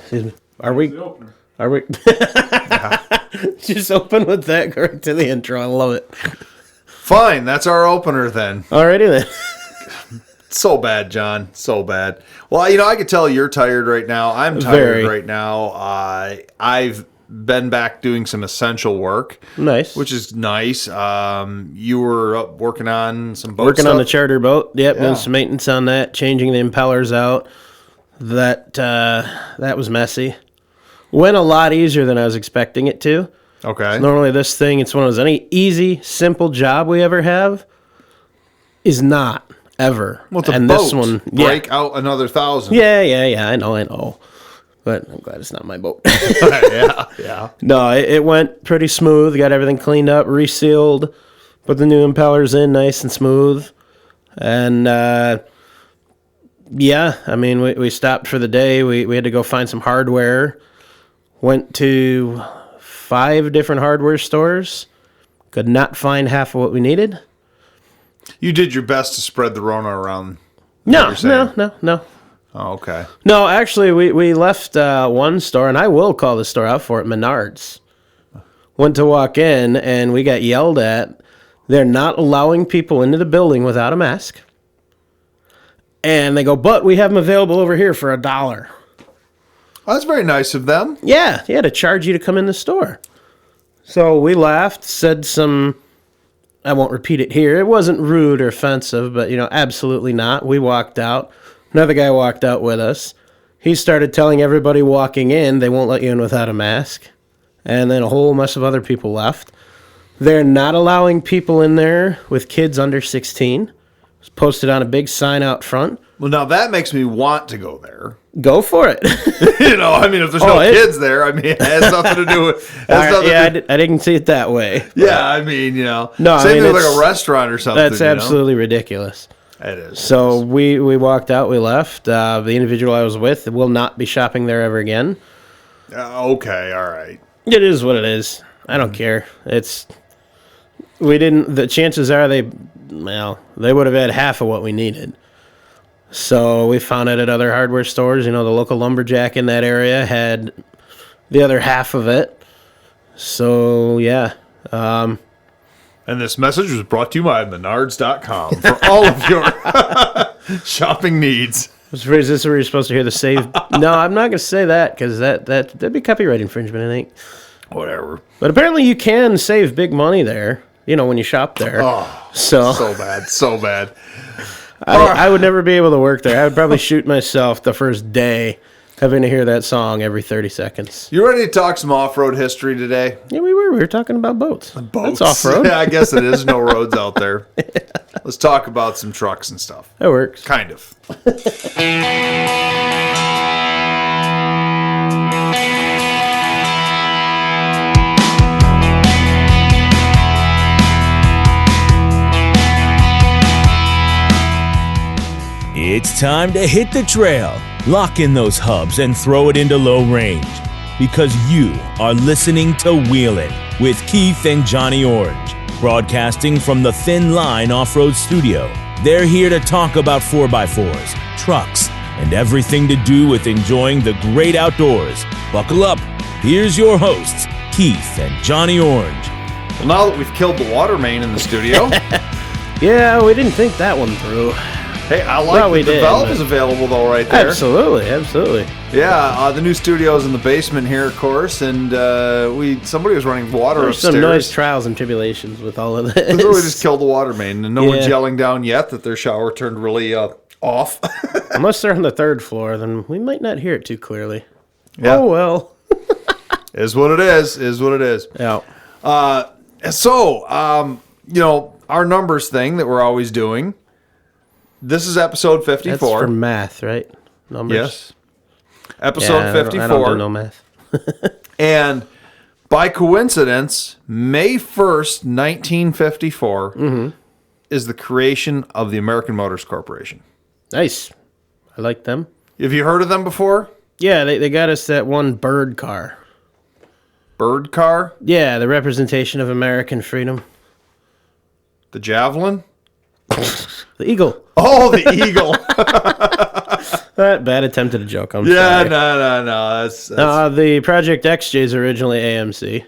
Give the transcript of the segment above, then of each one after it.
Excuse me. Are we? Just open with that correct to the intro. I love it. Fine, that's our opener then. Alrighty then. So bad, John. So bad. Well, I could tell you're tired right now. I'm tired right now. I've been back doing some essential work. Nice. Which is nice. You were up working on some boat Working stuff? on the charter boat. Yep, doing some maintenance on that, changing the impellers out. That was messy. Went a lot easier than I was expecting it to. Okay. Normally this thing, it's one of those, any easy, simple job we ever have is not, ever. Well, it's a and boat. This one, break out another 1,000. Yeah, I know. But I'm glad it's not my boat. Yeah. No, it went pretty smooth. Got everything cleaned up, resealed, put the new impellers in nice and smooth. And, we stopped for the day. We had to go find some hardware. Went to 5 different hardware stores. Could not find half of what we needed. You did your best to spread the Rona around. No. Oh, okay. No, actually, we left one store, and I will call the store out for it, Menards. Went to walk in, and we got yelled at. They're not allowing people into the building without a mask. And they go, but we have them available over here for $1. Well, that's very nice of them. Yeah, to charge you to come in the store. So we laughed, said some, I won't repeat it here. It wasn't rude or offensive, but, absolutely not. We walked out. Another guy walked out with us. He started telling everybody walking in they won't let you in without a mask. And then a whole mess of other people left. They're not allowing people in there with kids under 16. It's posted on a big sign out front. Well, now that makes me want to go there. Go for it. If there's no kids there, it has nothing to do with... I didn't see it that way. Yeah, No, same thing like a restaurant or something. That's absolutely ridiculous. It is. So we walked out, we left. The individual I was with will not be shopping there ever again. Okay, all right. It is what it is. I don't care. The chances are they would have had half of what we needed. So we found it at other hardware stores. The local lumberjack in that area had the other half of it. So, yeah. And this message was brought to you by Menards.com for all of your shopping needs. Is this where you're supposed to hear the save? No, I'm not going to say that because that'd be copyright infringement, I think. Whatever. But apparently you can save big money there, when you shop there. Oh, so bad. I would never be able to work there. I would probably shoot myself the first day having to hear that song every 30 seconds. You ready to talk some off-road history today? Yeah, we were. We were talking about boats. Boats. That's off-road. Yeah, I guess it is. No roads out there. Yeah. Let's talk about some trucks and stuff. That works. Kind of. It's time to hit the trail, lock in those hubs, and throw it into low range. Because you are listening to Wheelin' with Keith and Johnny Orange, broadcasting from the Thin Line Off-Road Studio. They're here to talk about 4x4s, trucks, and everything to do with enjoying the great outdoors. Buckle up. Here's your hosts, Keith and Johnny Orange. Well, now that we've killed the water main in the studio... Yeah, we didn't think that one through. Hey, I like the valve is available, though, right there. Absolutely. Yeah, the new studio's in the basement here, of course, and somebody was running water upstairs. Some nice trials and tribulations with all of this. So we just killed the water main, and no one's yelling down yet that their shower turned really off. Unless they're on the 3rd floor, then we might not hear it too clearly. Yeah. Oh, well. Is what it is. Yeah. Our numbers thing that we're always doing. This is episode 54. That's for math, right? Numbers. Yes. Episode 54. I don't do no math. And by coincidence, May 1st, 1954 is the creation of the American Motors Corporation. Nice. I like them. Have you heard of them before? Yeah, they got us that one bird car. Bird car? Yeah, the representation of American freedom. The Javelin? The Eagle. Oh, the Eagle. Bad attempt at a joke. I'm Yeah, sorry. no. That's The Project XJ is originally AMC.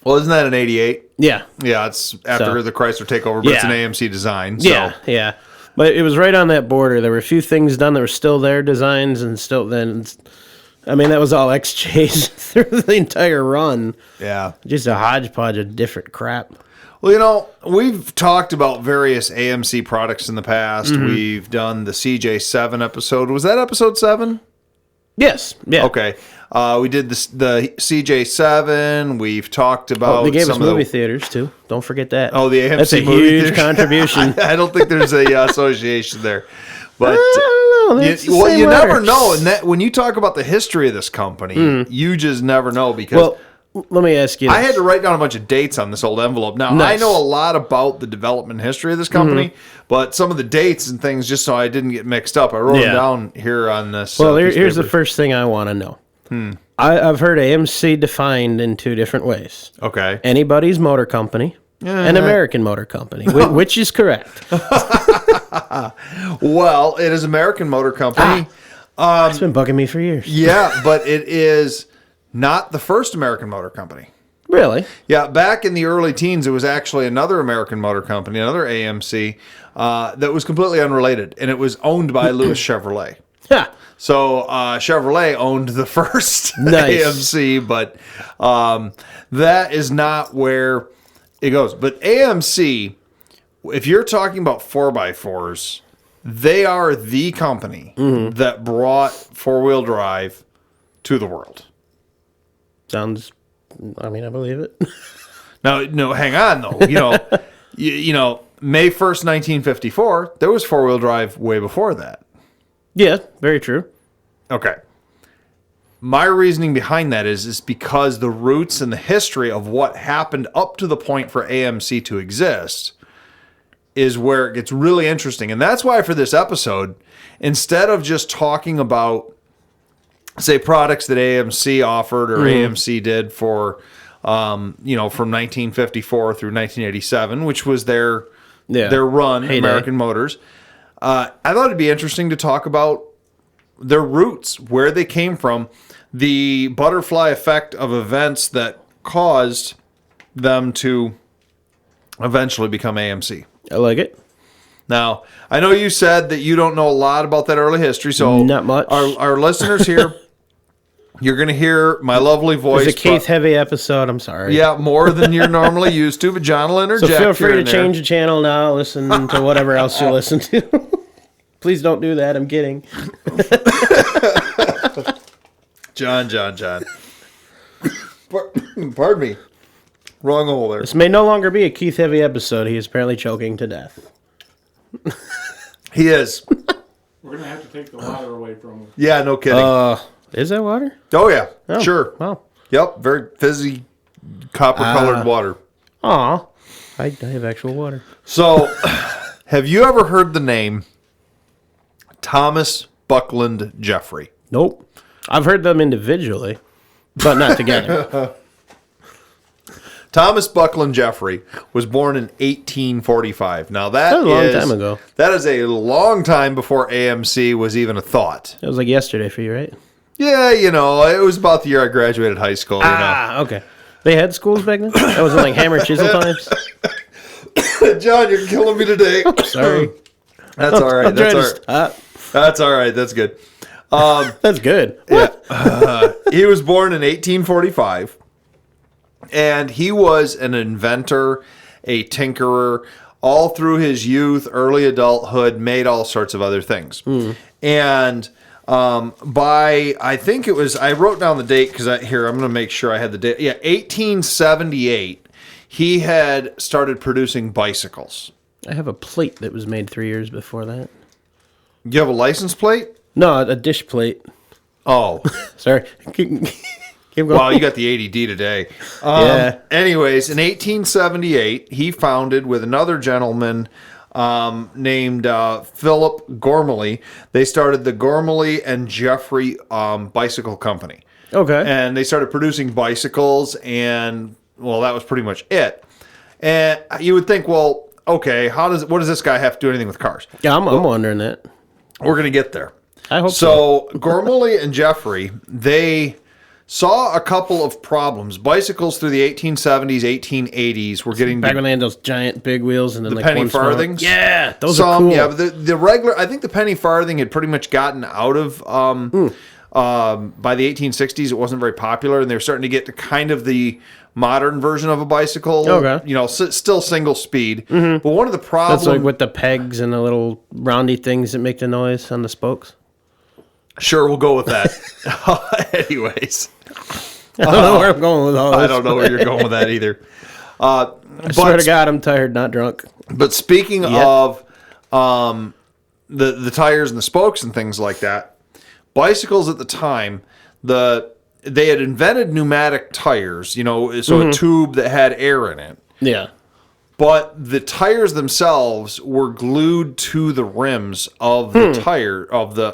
well, isn't that an 88? Yeah. Yeah, it's after the Chrysler takeover, but it's an AMC design. So. Yeah. But it was right on that border. There were a few things done that were still their designs, and still then. I mean, that was all XJs through the entire run. Yeah. Just a hodgepodge of different crap. Well, we've talked about various AMC products in the past. We've done the CJ7 episode. Was that episode 7? Yes. Yeah. Okay. We did the CJ7. We've talked about They gave us some of movie the theaters, too. Don't forget that. Oh, the AMC That's a movie huge theater. contribution. I don't think there's a association there. But I don't know. That's the you same never letter. know. And that when you talk about the history of this company, you just never know because Well, let me ask you this. I had to write down a bunch of dates on this old envelope. Now, Nice. I know a lot about the development history of this company, but some of the dates and things, just so I didn't get mixed up, I wrote them down here on this. Well, piece of here's the paper. first thing I want to know. I've heard AMC defined in two different ways. Okay. Anybody's Motor Company and American Motor Company. Which is correct? Well, it is American Motor Company. It's been bugging me for years. Yeah, but it is not the first American Motor Company. Really? Yeah, back in the early teens, it was actually another American Motor Company, another AMC, that was completely unrelated, and it was owned by Lewis Chevrolet. Yeah. So Chevrolet owned the first Nice. AMC, but that is not where it goes. But AMC, if you're talking about 4x4s, they are the company that brought four-wheel drive to the world. Sounds. I mean, I believe it. Now, no, hang on though. You know, May 1st, 1954, there was four-wheel drive way before that. Yeah, very true. Okay. My reasoning behind that is because the roots and the history of what happened up to the point for AMC to exist is where it gets really interesting. And that's why for this episode, instead of just talking about, say, products that AMC offered or AMC did for, from 1954 through 1987, which was their run, Heyday. American Motors, I thought it'd be interesting to talk about their roots, where they came from, the butterfly effect of events that caused them to eventually become AMC. I like it. Now, I know you said that you don't know a lot about that early history, so Not much. Our listeners here, you're going to hear my lovely voice. It's a Keith heavy episode. I'm sorry. Yeah, more than you're normally used to, but John will interject. So feel free here to and there. change the channel now. Listen to whatever else you listen to. Please don't do that. I'm kidding. John. Pardon me. Wrong hole there. This may no longer be a Keith heavy episode. He is apparently choking to death. He is. We're going to have to take the water away from him. Yeah, no kidding. Is that water? Oh, yeah. Oh, Sure. Wow. Yep. Very fizzy, copper-colored water. Aw. I have actual water. So, have you ever heard the name Thomas Buckland Jeffrey? Nope. I've heard them individually, but not together. Thomas Buckland Jeffrey was born in 1845. Now, that was a long is- time ago. That is a long time before AMC was even a thought. It was like yesterday for you, right? Yeah, it was about the year I graduated high school, Okay. They had schools back then? That was like hammer chisel times? John, you're killing me today. Sorry. That's all right. I'm trying to stop. That's all right. That's good. That's good. He was born in 1845, and he was an inventor, a tinkerer, all through his youth, early adulthood, made all sorts of other things. And I think it was, I wrote down the date because I'm going to make sure I had the date. Yeah, 1878, he had started producing bicycles. I have a plate that was made 3 years before that. You have a license plate? No, a dish plate. Oh. Sorry. Keep going. Wow, you got the ADD today. Yeah. Anyways, in 1878, he founded with another gentleman named Philip Gormley. They started the Gormley and Jeffrey Bicycle Company. Okay. And they started producing bicycles, and, well, that was pretty much it. And you would think, well, okay, what does this guy have to do anything with cars? Yeah, I'm wondering that. We're going to get there. I hope so. So Gormley and Jeffrey, they saw a couple of problems. Bicycles through the 1870s, 1880s were getting Back when they had those giant big wheels and then the like penny one small- farthings. Yeah, those are cool. Yeah, but the regular. I think the penny farthing had pretty much gotten out of. By the 1860s, it wasn't very popular, and they were starting to get to kind of the modern version of a bicycle. Okay. You know, still single speed. But one of the problems. That's like with the pegs and the little roundy things that make the noise on the spokes. Sure, we'll go with that. Anyways. I don't know where I'm going with all this. I don't know where you're going with that either. I swear to God, I'm tired, not drunk. But speaking of the tires and the spokes and things like that, bicycles at the time, they had invented pneumatic tires, you know, so a tube that had air in it. Yeah. But the tires themselves were glued to the rims of the tire of the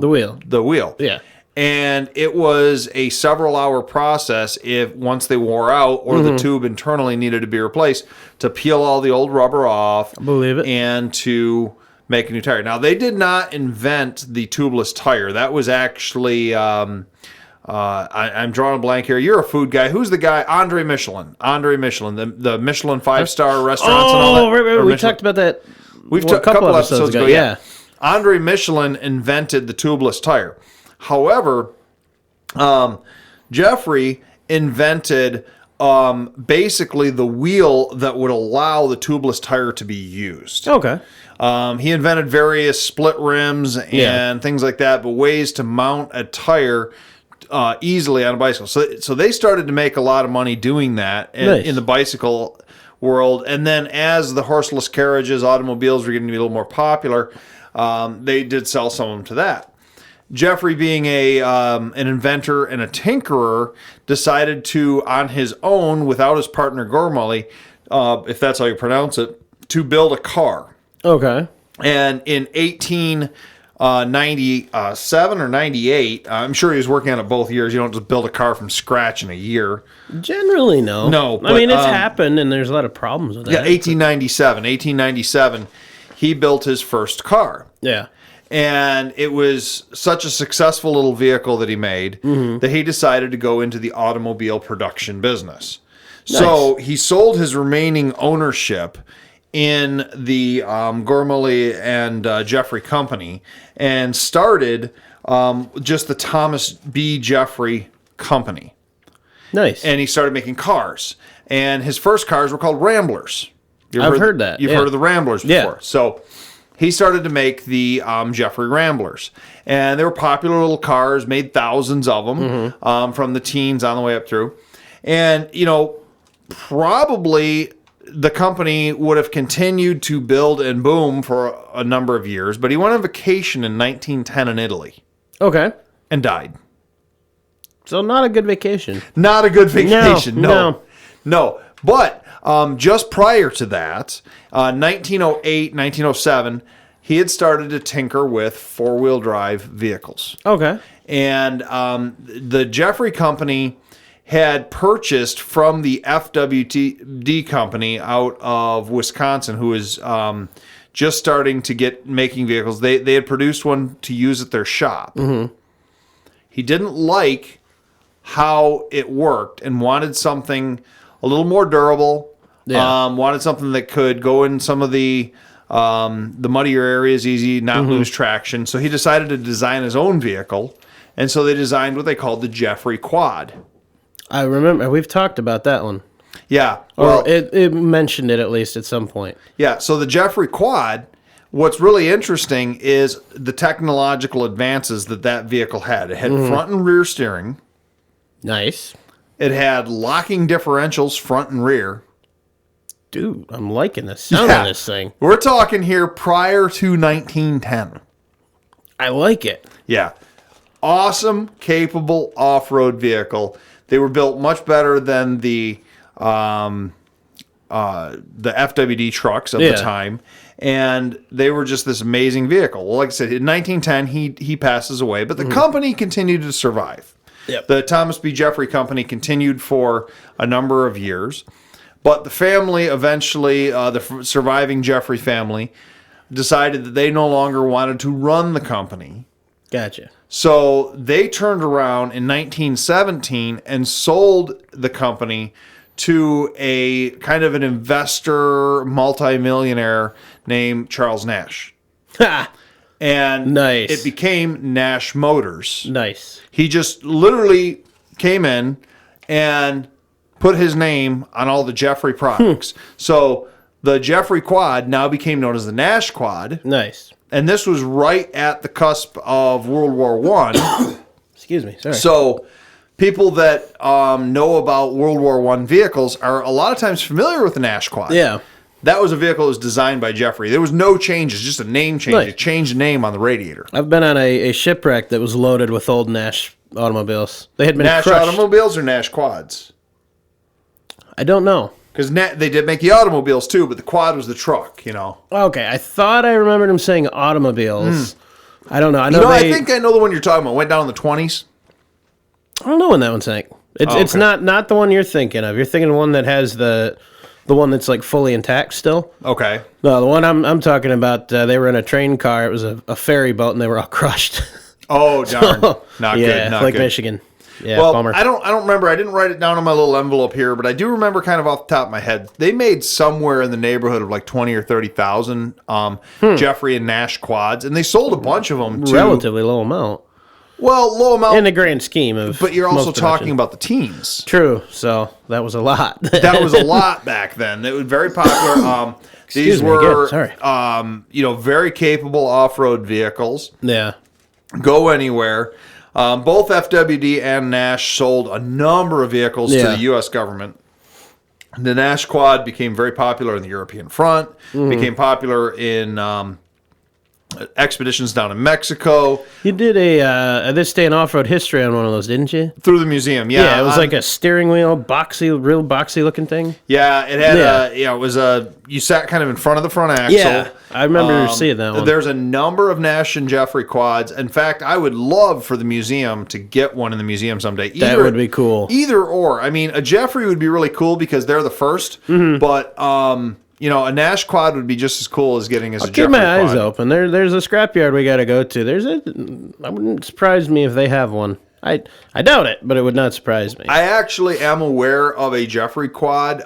wheel. The wheel. Yeah. And it was a several hour process if once they wore out or the tube internally needed to be replaced to peel all the old rubber off. I believe it. And to make a new tire. Now, they did not invent the tubeless tire. That was actually, I'm drawing a blank here. You're a food guy. Who's the guy? Andre Michelin. Andre Michelin, the Michelin 5-star restaurants and all that. Right. We Michelin. talked about that We've a talked a couple episodes ago. Yeah. Andre Michelin invented the tubeless tire. However, Jeffrey invented basically the wheel that would allow the tubeless tire to be used. Okay. He invented various split rims and things like that, but ways to mount a tire easily on a bicycle. So they started to make a lot of money doing that in the bicycle world. And then as the horseless carriages, automobiles were getting to be a little more popular, they did sell some of them to that. Jeffrey, being an inventor and a tinkerer, decided to, on his own, without his partner Gormley, if that's how you pronounce it, to build a car. Okay. And in 1897 or 98, I'm sure he was working on it both years. You don't just build a car from scratch in a year. Generally, no. No, I mean, it's happened, and there's a lot of problems with that. Yeah, 1897, he built his first car. Yeah. And it was such a successful little vehicle that he made that he decided to go into the automobile production business. Nice. So he sold his remaining ownership in the Gormley and Jeffrey company and started just the Thomas B. Jeffrey company. Nice. And he started making cars. And his first cars were called Ramblers. I've heard that. You've heard of the Ramblers before. Yeah. So he started to make the Jeffrey Ramblers. And they were popular little cars, made thousands of them from the teens on the way up through. And, you know, probably the company would have continued to build and boom for a number of years. But he went on vacation in 1910 in Italy. Okay. And died. So not a good vacation. Not a good vacation. No. But just prior to that, 1908, 1907, he had started to tinker with four-wheel drive vehicles. Okay. And the Jeffrey Company had purchased from the FWD company out of Wisconsin, who was just starting to get making vehicles. They had produced one to use at their shop. He didn't like how it worked and wanted something a little more durable. Yeah. Wanted something that could go in some of the muddier areas easy, not lose traction. So he decided to design his own vehicle. And so they designed what they called the Jeffrey Quad. I remember. We've talked about that one. Yeah. Well, it mentioned it at least at some point. Yeah. So the Jeffrey Quad, what's really interesting is the technological advances that vehicle had. It had front and rear steering. Nice. It had locking differentials front and rear. Dude, I'm liking the sound of this thing. We're talking here prior to 1910. I like it. Yeah. Awesome, capable off-road vehicle. They were built much better than the FWD trucks of the time. And they were just this amazing vehicle. Well, like I said, in 1910, he passes away, but the company continued to survive. Yep. The Thomas B. Jeffrey Company continued for a number of years. But the family eventually, the surviving Jeffrey family, decided that they no longer wanted to run the company. Gotcha. So they turned around in 1917 and sold the company to a kind of an investor, multimillionaire named Charles Nash. Ha! And Nice. it became Nash Motors. Nice. He just literally came in and put his name on all the Jeffrey products. So the Jeffrey Quad now became known as the Nash Quad. Nice. And this was right at the cusp of World War I. Excuse me. Sorry. So people that know about World War I vehicles are a lot of times familiar with the Nash Quad. Yeah. That was a vehicle that was designed by Jeffrey. There was no changes, just a name change. Right. It changed the name on the radiator. I've been on a shipwreck that was loaded with old Nash automobiles. They had been Nash crushed. automobiles or Nash quads? I don't know. Because they did make the automobiles too, but the quad was the truck, you know. Okay, I thought I remembered him saying automobiles. I don't know. I know. I think I know the one you're talking about. Went down in the 20s. I don't know when that one sank. It's not the one you're thinking of. You're thinking of one that has the one that's like fully intact still. Okay. No, the one I'm talking about. They were in a train car. It was a ferry boat, and they were all crushed. Oh darn! Not yeah, good. Not Lake good. Michigan. Yeah, Well, bummer. I don't remember. I didn't write it down on my little envelope here, but I do remember kind of off the top of my head. They made somewhere in the neighborhood of like 20 or 30,000 Jeffrey and Nash quads, and they sold a bunch of them to Relatively low amount low amount. in the grand scheme of. But you're also most production. talking about the teens. True. So that was a lot. That was a lot back then. It was very popular. Excuse These me were, again, sorry. very capable off-road vehicles. Yeah. Go anywhere. Both FWD and Nash sold a number of vehicles to Yeah. the U.S. government. The Nash Quad became very popular in the European front, became popular in expeditions down in Mexico. You did a this day in off-road history on one of those, didn't you? Through the museum, yeah. Yeah, it was like a steering wheel, real boxy looking thing. Yeah, it had Yeah. it was you sat kind of in front of the front axle. Yeah, I remember seeing that one. There's a number of Nash and Jeffrey quads. In fact, I would love for the museum to get one in the museum someday. That would be cool. Either or. I mean, a Jeffrey would be really cool because they're the first, but a Nash quad would be just as cool as getting as a Keep Jeffrey my eyes quad. open. There's a scrapyard we got to go to. I wouldn't surprise me if they have one. I doubt it, but it would not surprise me. I actually am aware of a Jeffrey quad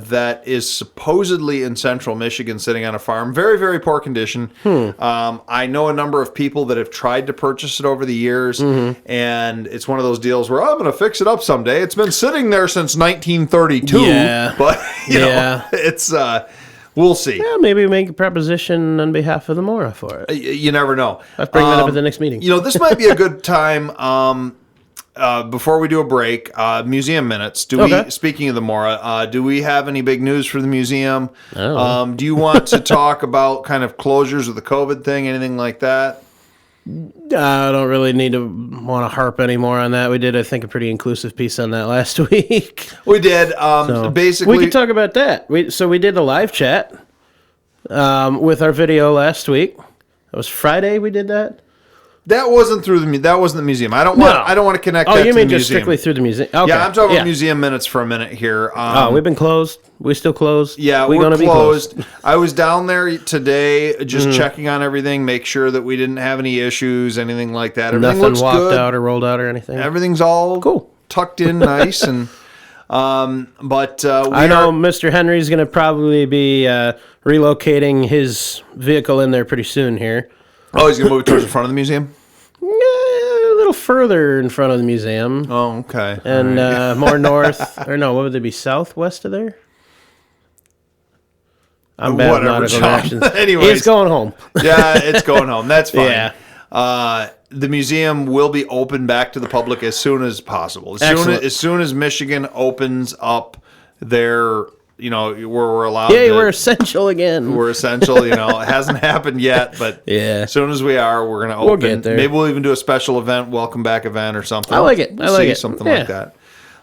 that is supposedly in central Michigan sitting on a farm. Very, very poor condition. I know a number of people that have tried to purchase it over the years, and it's one of those deals where I'm going to fix it up someday. It's been sitting there since 1932, Yeah. but Yeah. it's we'll see. Yeah, maybe make a proposition on behalf of the Mora for it. You never know. I'll bring that up at the next meeting. This might be a good time. Before we do a break, museum minutes. Okay. Speaking of the Mora, do we have any big news for the museum? I don't know. Do you want to talk about kind of closures of the COVID thing, anything like that? I don't really want to harp anymore on that. We did, I think, a pretty inclusive piece on that last week. We did. So, Basically, we could talk about that. We did the live chat with our video last week. That was Friday. We did that. that wasn't that wasn't the museum. I don't want to connect. Oh, that you to mean the just museum. strictly through the museum? Okay. Yeah, I'm talking about museum minutes for a minute here. We've been closed. We still closed. Yeah, we're gonna be closed. I was down there today, just checking on everything, make sure that we didn't have any issues, anything like that. Everything Nothing looks walked good. out or rolled out or anything. Everything's all Cool. tucked in nice, and but I know Mr. Henry's going to probably be relocating his vehicle in there pretty soon here. Oh, he's gonna move it towards the front of the museum. Yeah, a little further in front of the museum. Oh, okay. And more north, or no, what would they be, southwest of there? I'm bad at Whatever, nautical John. directions. Anyways. He's going home. Yeah, it's going home. That's fine. Yeah. The museum will be open back to the public as soon as possible. Excellent. As soon as Michigan opens up their, where we're allowed. Yay, we're essential again. We're essential. It hasn't happened yet, but Yeah. as soon as we are, we're going to open. We'll get there. Maybe we'll even do a special event, welcome back event or something. I like it. We'll I like see, it. something Yeah. like that.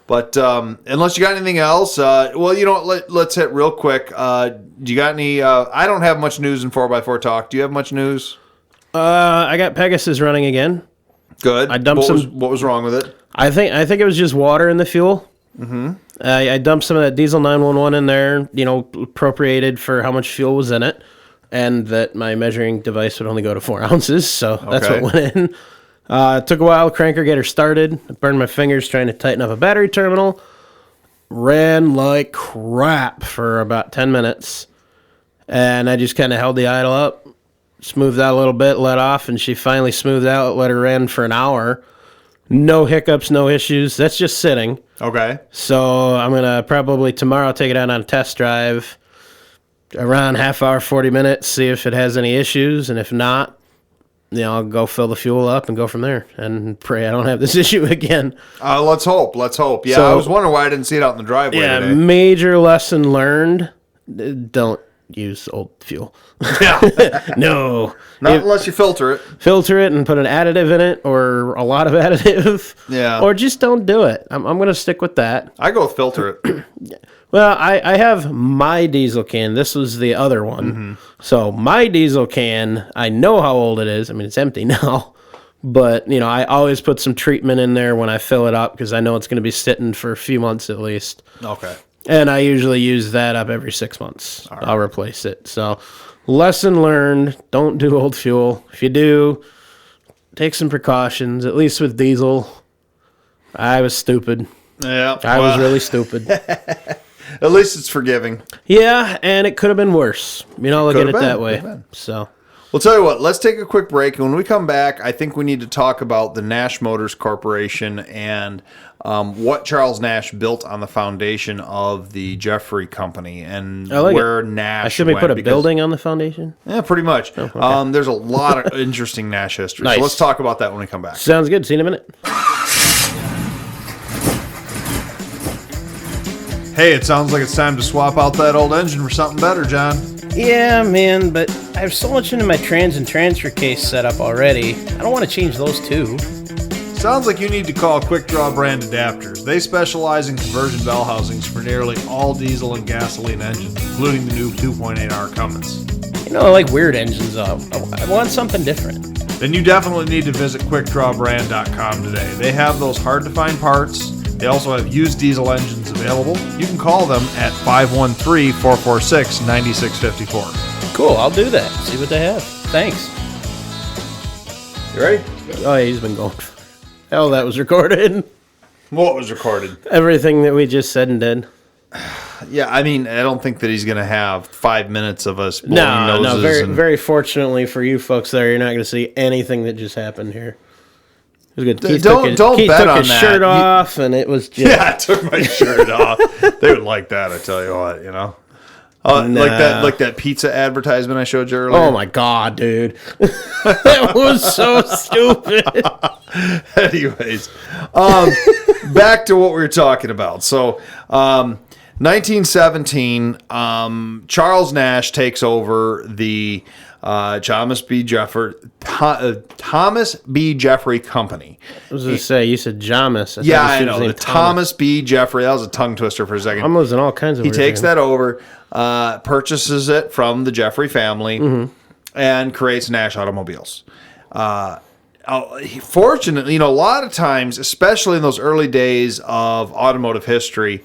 But unless you got anything else, let's hit real quick. Do you got any? I don't have much news in 4x4 Talk. Do you have much news? I got Pegasus running again. Good. I dumped What was wrong with it? I think it was just water in the fuel. Mm-hmm. I dumped some of that diesel 911 in there, appropriated for how much fuel was in it, and that my measuring device would only go to 4 ounces, so that's Okay. what went in. It took a while to crank her, get her started. I burned my fingers trying to tighten up a battery terminal. Ran like crap for about 10 minutes. And I just kind of held the idle up, smoothed out a little bit, let off, and she finally smoothed out, let her run for an hour. No hiccups, no issues. That's just sitting. Okay. So I'm going to probably tomorrow take it out on a test drive around half hour, 40 minutes, see if it has any issues. And if not, I'll go fill the fuel up and go from there and pray I don't have this issue again. Let's hope. Yeah, So, I was wondering why I didn't see it out in the driveway today. Major lesson learned. Don't use old fuel. Yeah. No. Not unless you filter it. Filter it and put an additive in it or a lot of additive. Yeah. Or just don't do it. I'm going to stick with that. I go with filter it. Well, I have my diesel can. This was the other one. Mm-hmm. So my diesel can, I know how old it is. I mean, it's empty now. But, I always put some treatment in there when I fill it up because I know it's going to be sitting for a few months at least. Okay. And I usually use that up every 6 months. Right. I'll replace it. So, lesson learned, don't do old fuel. If you do, take some precautions, at least with diesel. I was stupid. Yeah. I was really stupid. At least it's forgiving. Yeah, and it could have been worse. Look at it that way. So, Well, tell you what, let's take a quick break. And when we come back, I think we need to talk about the Nash Motors Corporation and what Charles Nash built on the foundation of the Jeffrey Company and where Nash I should we put a building on the foundation? Yeah, pretty much. Oh, okay. There's a lot of interesting Nash history. Nice. So let's talk about that when we come back. Sounds good. See you in a minute. Hey, it sounds like it's time to swap out that old engine for something better, John. Yeah, man, but I have so much into my trans and transfer case set up already. I don't want to change those too. Sounds like you need to call Quick Draw Brand Adapters. They specialize in conversion bell housings for nearly all diesel and gasoline engines, including the new 2.8R Cummins. I like weird engines. I want something different. Then you definitely need to visit QuickDrawBrand.com today. They have those hard-to-find parts. They also have used diesel engines available. You can call them at 513-446-9654. Cool, I'll do that. See what they have. Thanks. You ready? Oh, yeah, he's been going. Hell, that was recorded. What was recorded? Everything that we just said and did. Yeah, I mean, I don't think that he's going to have 5 minutes of us blowing noses. No, very fortunately for you folks there, you're not going to see anything that just happened here. It was good. Keith Don't bet took on his that. shirt off, and it was just... Yeah, I took my shirt off. They would like that, I tell you what, like that pizza advertisement I showed you earlier. Oh my god, dude. That was so stupid. Anyways, back to what we were talking about. So, 1917, Charles Nash takes over the Thomas B. Jeffrey Company. I was going to say, you said Jamis. Yeah, I know. The Thomas B. Jeffrey. That was a tongue twister for a second. I'm losing all kinds of He words takes here. that over, purchases it from the Jeffrey family, and creates Nash Automobiles. Fortunately, a lot of times, especially in those early days of automotive history,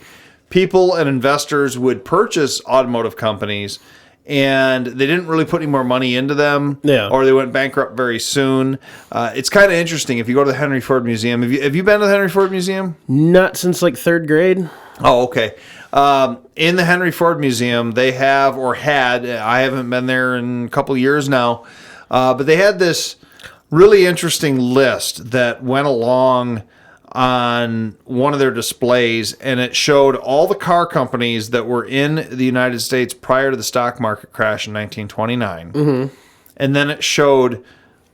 people and investors would purchase automotive companies and they didn't really put any more money into them, or they went bankrupt very soon. It's kind of interesting. If you go to the Henry Ford Museum, have you been to the Henry Ford Museum? Not since like third grade. Oh, okay. In the Henry Ford Museum, they have, or had, I haven't been there in a couple of years now, but they had this really interesting list that went along on one of their displays, and it showed all the car companies that were in the United States prior to the stock market crash in 1929. And then it showed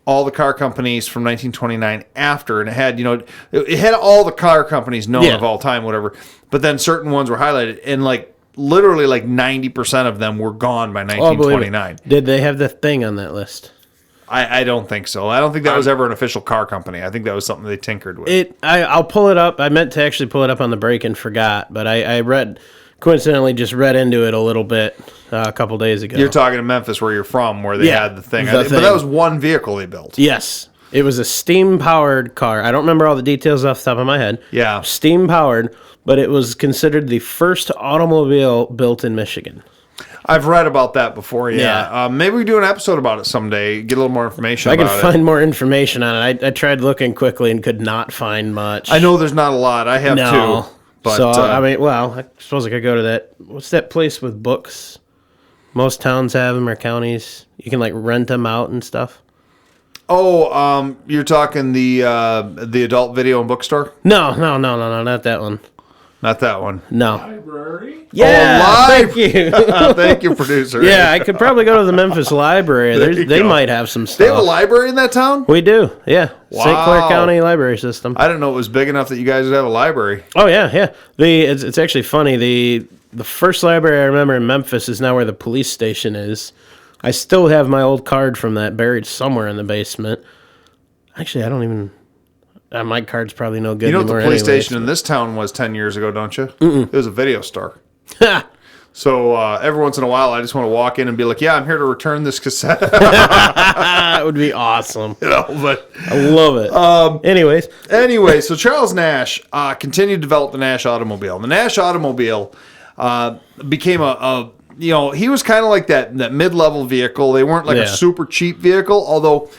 all the car companies from 1929 after, and it had, it had all the car companies known of all time, whatever. But then certain ones were highlighted, and literally 90% of them were gone by 1929. Did they have the thing on that list? I don't think so. I don't think that was ever an official car company. I think that was something they tinkered with. I'll pull it up. I meant to actually pull it up on the break and forgot, but I coincidentally just read into it a little bit a couple days ago. You're talking to Memphis, where you're from, where they had the thing. But that was one vehicle they built. Yes. It was a steam-powered car. I don't remember all the details off the top of my head. Yeah. Steam-powered, but it was considered the first automobile built in Michigan. I've read about that before, yeah. Yeah. Maybe we do an episode about it someday, get a little more information I could about it. find more information on it. I tried looking quickly and could not find much. I know there's not a lot. I have two. But, so, I mean, well, I suppose I could go to that. What's that place with books? Most towns have them or counties. You can, like, rent them out and stuff. Oh, you're talking the adult video and bookstore? No, not that one. Not that one. No. Library? Yeah, live. thank you. Thank you, producer. Yeah, I could probably go to the Memphis Library. They go. might have some stuff. They have a library in that town? We do, yeah. St. Clair Wow. County Library System. I didn't know it was big enough that you guys would have a library. Oh, yeah. It's actually funny. The first library I remember in Memphis is now where the police station is. I still have my old card from that buried somewhere in the basement. Actually, I don't even... my card's probably no good You know what anymore. the police anyway, station in this town was 10 years ago, don't you? It was a video store. so- So every once in a while, I just want to walk in and be like, yeah, I'm here to return this cassette. That would be awesome. But I love it. Anyways, anyway, so Charles Nash continued to develop the Nash automobile. The Nash automobile became he was kind of like that mid-level vehicle. They weren't like a super cheap vehicle, although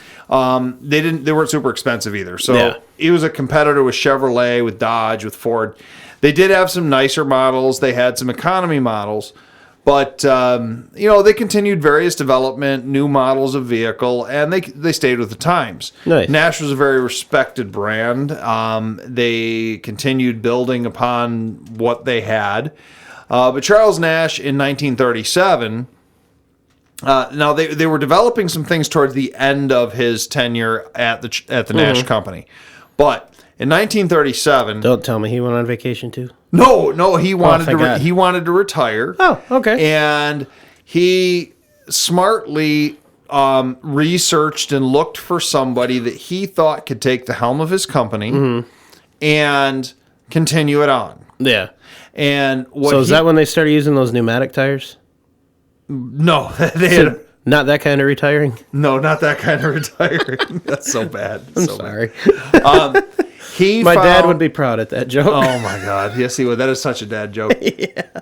they weren't super expensive either. So he was a competitor with Chevrolet, with Dodge, with Ford. They did have some nicer models. They had some economy models. But, they continued various development, new models of vehicle, and they stayed with the times. Nice. Nash was a very respected brand. They continued building upon what they had. But Charles Nash in 1937, now they were developing some things towards the end of his tenure at the Nash Company. But in 1937, don't tell me he went on vacation too. no, he wanted thank God. he wanted to retire. Oh, okay. And he smartly researched and looked for somebody that he thought could take the helm of his company and continue it on. Yeah. And So is that when they started using those pneumatic tires? No, they had, Not that kind of retiring? no, not that kind of retiring. That's so bad. I'm so sorry. bad. My dad would be proud at that joke. Oh my God! Yes, he would. That is such a dad joke.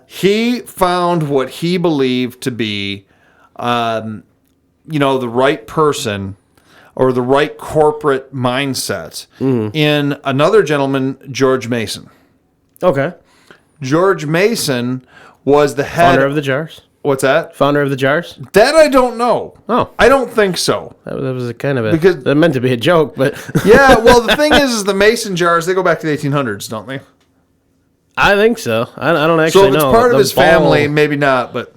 He found what he believed to be, the right person or the right corporate mindset in another gentleman, George Mason. Okay. George Mason was the head Founder of the jars? What's that? Founder of the jars? That I don't know. Oh. I don't think so. That was a kind of a... Because- that meant to be a joke, but... Yeah, well, the thing is the Mason jars, they go back to the 1800s, don't they? I think so. I don't So actually if it's know. part of The his family, maybe not, but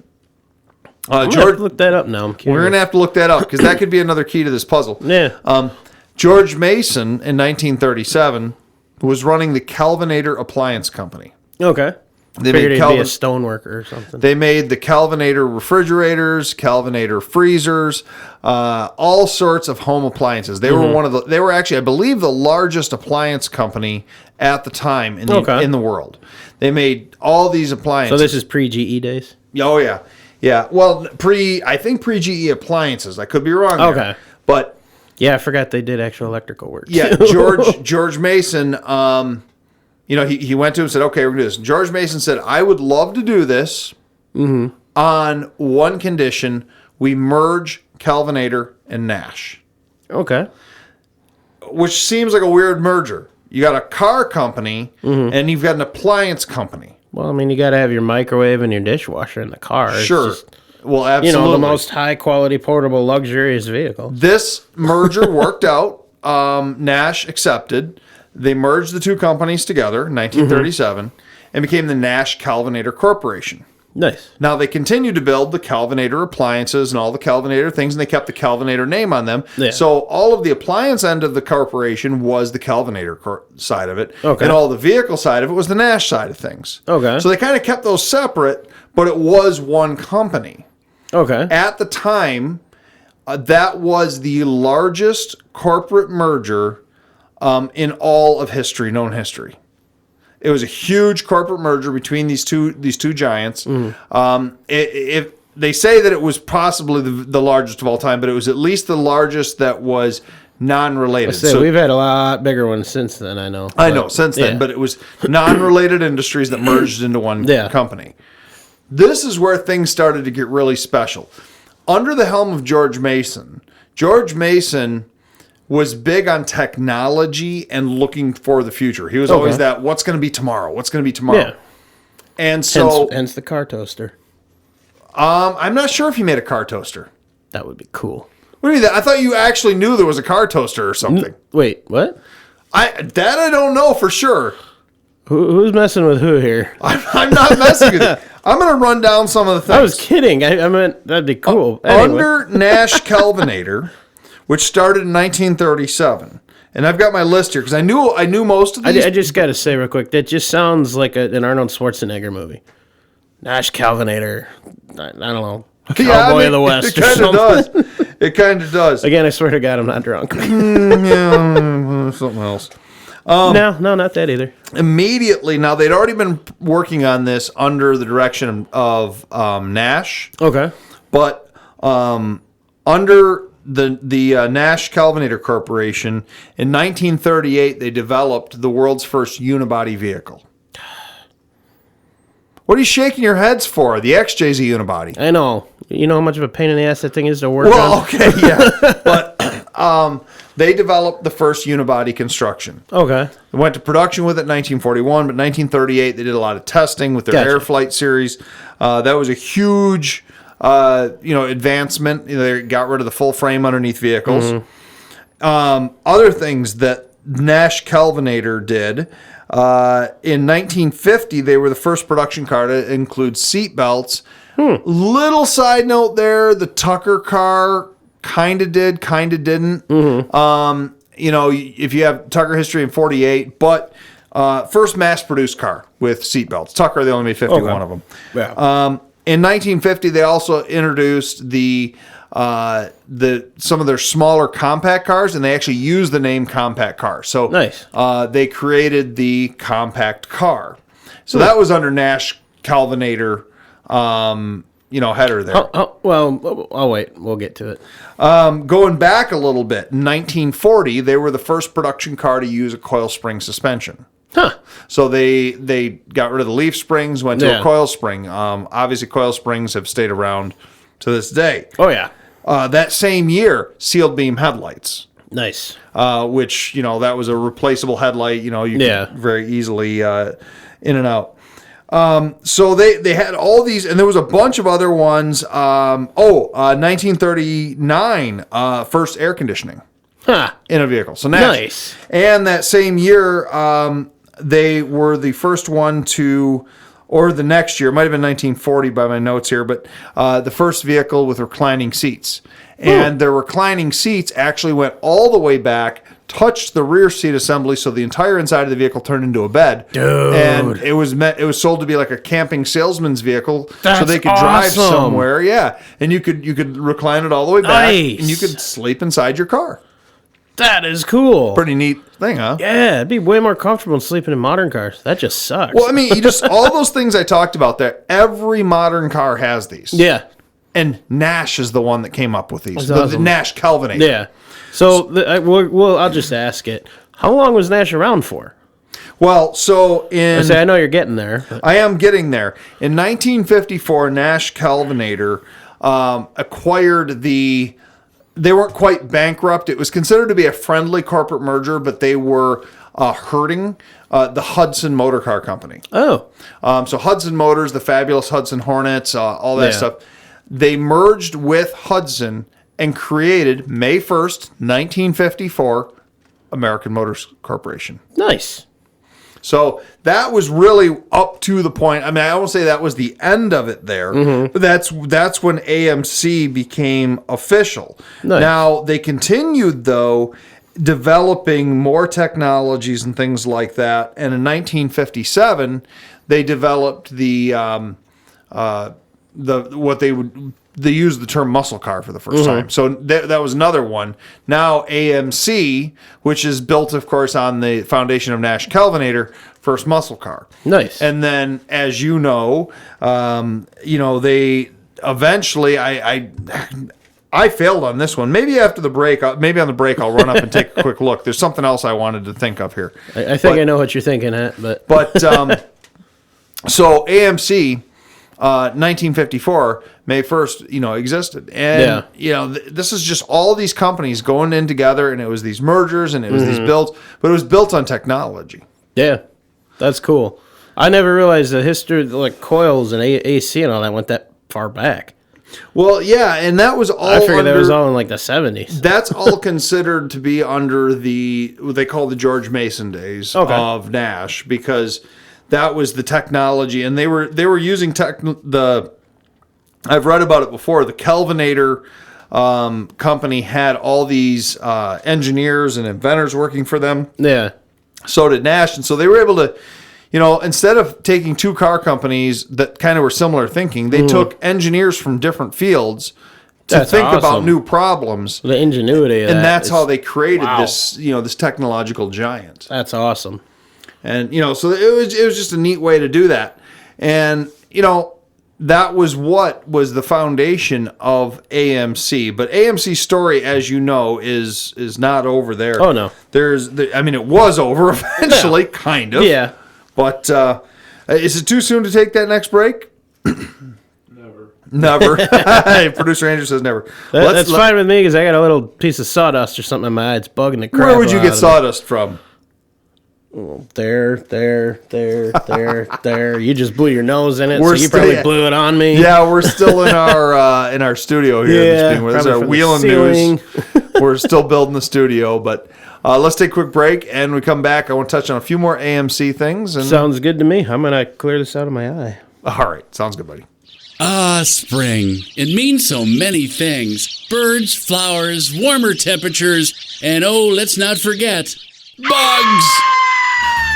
I'm gonna have George, to look that up now. I'm curious. we're going to have to look that up because that could be another key to this puzzle. Yeah. George Mason in 1937 was running the Kelvinator Appliance Company. Okay. They Figured made he'd be a stoneworker or something. They made the Kelvinator refrigerators, Kelvinator freezers, all sorts of home appliances. They were they were actually, I believe, the largest appliance company at the time in the world. They made all these appliances. So this is pre-GE days? Oh yeah. Yeah. Well, I think pre-GE appliances. I could be wrong there. Okay. But Yeah, I forgot they did actual electrical work. yeah, George Mason, he went to him and said, okay, we're going to do this. George Mason said, I would love to do this on one condition. We merge Kelvinator and Nash, Okay. which seems like a weird merger. You got a car company and you've got an appliance company. Well, I mean, you got to have your microwave and your dishwasher in the car. It's Sure. just, Well, absolutely. the most high-quality, portable, luxurious vehicle. This merger worked out. Nash accepted. They merged the two companies together in 1937 and became the Nash Kelvinator Corporation. Nice. Now, they continued to build the Kelvinator appliances and all the Kelvinator things, and they kept the Kelvinator name on them. Yeah. So all of the appliance end of the corporation was the Kelvinator side of it, Okay. and all the vehicle side of it was the Nash side of things. Okay. So they kind of kept those separate, but it was one company. Okay. At the time, that was the largest corporate merger in all of history, known history. It was a huge corporate merger between these two giants. If they say that it was possibly the largest of all time, but it was at least the largest that was non-related. So we've had a lot bigger ones since then, I know. I know since then, yeah. but it was non-related industries that merged into one Yeah. company. this is where things started to get really special. Under the helm of George Mason was big on technology and looking for the future. He was always that, what's going to be tomorrow? What's going to be tomorrow? Yeah. And so... Hence the car toaster. I'm not sure if he made a car toaster. That would be cool. What do you mean? I thought you actually knew there was a car toaster or something. Wait, what? I don't know for sure. Who's messing with who here? I'm not messing with you. I'm going to run down some of the things. I was kidding. I meant that'd be cool. Anyway. Under Nash Kelvinator, which started in 1937, and I've got my list here because I knew most of these. I just got to say real quick, that just sounds like an Arnold Schwarzenegger movie. Nash Kelvinator. I don't know. Cowboy of the West. It kind of does. It kind of does. Again, I swear to God, I'm not drunk. Yeah, something else. No, not that either. Immediately, now they'd already been working on this under the direction of Nash. Okay. But under the Nash Kelvinator Corporation, in 1938, they developed the world's first unibody vehicle. What are you shaking your heads for? The XJ's a unibody. I know. You know how much of a pain in the ass that thing is to work Well, on? okay, yeah. But they developed the first unibody construction. Okay. They went to production with it in 1941, but 1938 they did a lot of testing with their Air Flight series. That was a huge, advancement. They got rid of the full frame underneath vehicles. Other things that Nash Kelvinator did. In 1950, they were the first production car to include seat belts. Little side note there, the Tucker car kind of did, kind of didn't. If you have Tucker history in 48, but first mass-produced car with seat belts. Tucker, they only made 51 of them. Yeah. In 1950, they also introduced some of their smaller compact cars, and they actually used the name compact car. So nice. They created the compact car. So that was under Nash Kelvinator, header there. Well, I'll wait. We'll get to it. Going back a little bit, in 1940, they were the first production car to use a coil spring suspension. Huh. So they got rid of the leaf springs, went to a coil spring. Obviously, coil springs have stayed around to this day. Oh, yeah. That same year, sealed beam headlights. Nice. Which, that was a replaceable headlight. You could very easily in and out. So they had all these, and there was a bunch of other ones. 1939, first air conditioning in a vehicle. So nice. And that same year, they were the first one to, or the next year, it might have been 1940 by my notes here, but the first vehicle with reclining seats. And their reclining seats actually went all the way back, touched the rear seat assembly, so the entire inside of the vehicle turned into a bed. Dude. And it was sold to be like a camping salesman's vehicle, That's so they could drive awesome. somewhere. Yeah, and you could recline it all the way back, Nice. and you could sleep inside your car. That is cool. Pretty neat thing, huh? Yeah, it'd be way more comfortable than sleeping in modern cars. That just sucks. Well, I mean, all those things I talked about there, every modern car has these. Yeah. And Nash is the one that came up with these. That's The awesome. Nash Kelvinator. Yeah. So, I'll just ask it. How long was Nash around for? Well, so I know you're getting there. But. I am getting there. In 1954, Nash Kelvinator acquired they weren't quite bankrupt. It was considered to be a friendly corporate merger, but they were hurting the Hudson Motor Car Company. Oh. So Hudson Motors, the fabulous Hudson Hornets, all that stuff. They merged with Hudson and created, May 1st, 1954, American Motors Corporation. Nice. So that was really up to the point. I mean, I won't say that was the end of it there, but that's when AMC became official. Nice. Now, they continued, though, developing more technologies and things like that. And in 1957, they developed they used the term muscle car for the first time. So that was another one. Now AMC, which is built, of course, on the foundation of Nash Kelvinator, first muscle car. Nice. And then, as you know, they eventually, I failed on this one. Maybe after the break, on the break, I'll run up and take a quick look. There's something else I wanted to think of here. I think I know what you're thinking at, but so AMC 1954, May 1st, existed. And, this is just all these companies going in together, and it was these mergers, and it was these builds, but it was built on technology. Yeah, that's cool. I never realized the history, like coils and AC and all that went that far back. Well, yeah, and that was all. I figured that was all in like the 70s. That's all considered to be under what they call the George Mason days of Nash, because that was the technology, and they were using I've read about it before. The Kelvinator company had all these engineers and inventors working for them. Yeah. So did Nash, and so they were able to, instead of taking two car companies that kind of were similar thinking, they took engineers from different fields to think about new problems. The ingenuity of and that that's how they created this, this technological giant. That's awesome. And so it was just a neat way to do that. And that was what was the foundation of AMC. But AMC's story, as you know, is not over there. Oh no. It was over eventually, kind of. Yeah. But is it too soon to take that next break? Never. Producer Andrew says never. That's fine with me because I got a little piece of sawdust or something in my eye. It's bugging the crap. Where would you out get of sawdust from? There. You just blew your nose in it, so you probably blew it on me. Yeah, we're still in our studio here. Yeah, this is our Wheeling News. We're still building the studio, but let's take a quick break, and we come back. I want to touch on a few more AMC things. And sounds good to me. I'm gonna clear this out of my eye. All right, sounds good, buddy. Ah, spring. It means so many things. Birds, flowers, warmer temperatures, and let's not forget, bugs!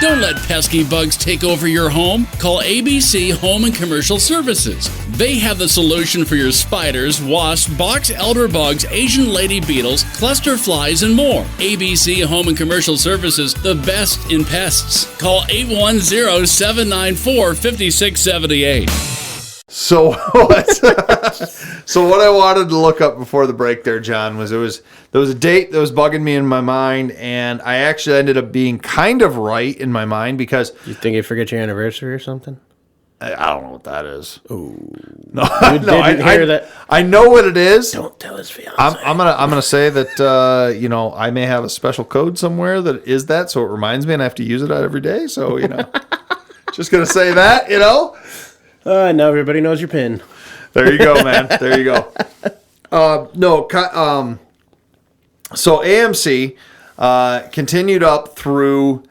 Don't let pesky bugs take over your home. Call ABC Home and Commercial Services. They have the solution for your spiders, wasps, box elder bugs, Asian lady beetles, cluster flies, and more. ABC Home and Commercial Services, the best in pests. Call 810-794-5678. So what I wanted to look up before the break there, John, was there was a date that was bugging me in my mind, and I actually ended up being kind of right in my mind because You think you forget your anniversary or something? I don't know what that is. Oh, No, you didn't hear that? I know what it is. Don't tell his fiance. I'm gonna say that I may have a special code somewhere that is that, so it reminds me, and I have to use it every day. So just gonna say that. Now everybody knows your pin. There you go, man. There you go. So AMC continued up through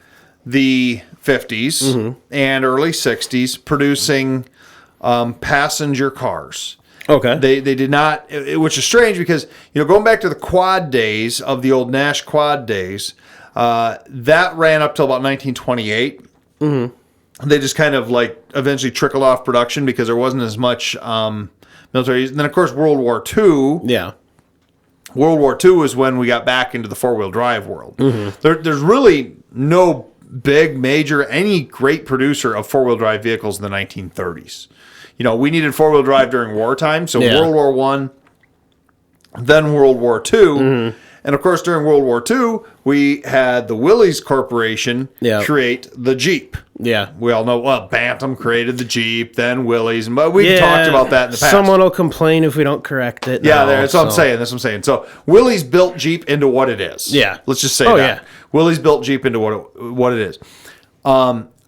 the 50s and early 60s producing passenger cars. Okay. They did not, which is strange because, going back to the quad days of the old Nash quad days, that ran up till about 1928. Mm-hmm. They just kind of eventually trickled off production because there wasn't as much military. And then, of course, World War II. Yeah. World War II was when we got back into the four-wheel drive world. Mm-hmm. There's really no any great producer of four-wheel drive vehicles in the 1930s. We needed four-wheel drive during wartime, so World War I, then World War II. Mm-hmm. And, of course, during World War II, we had the Willys Corporation create the Jeep. Yeah. We all know, Bantam created the Jeep, then Willys. But we've talked about that in the past. Someone will complain if we don't correct it. Yeah, that's what I'm saying. So Willys built Jeep into what it is. Yeah. Let's just say that. Yeah. Willys built Jeep into what it is.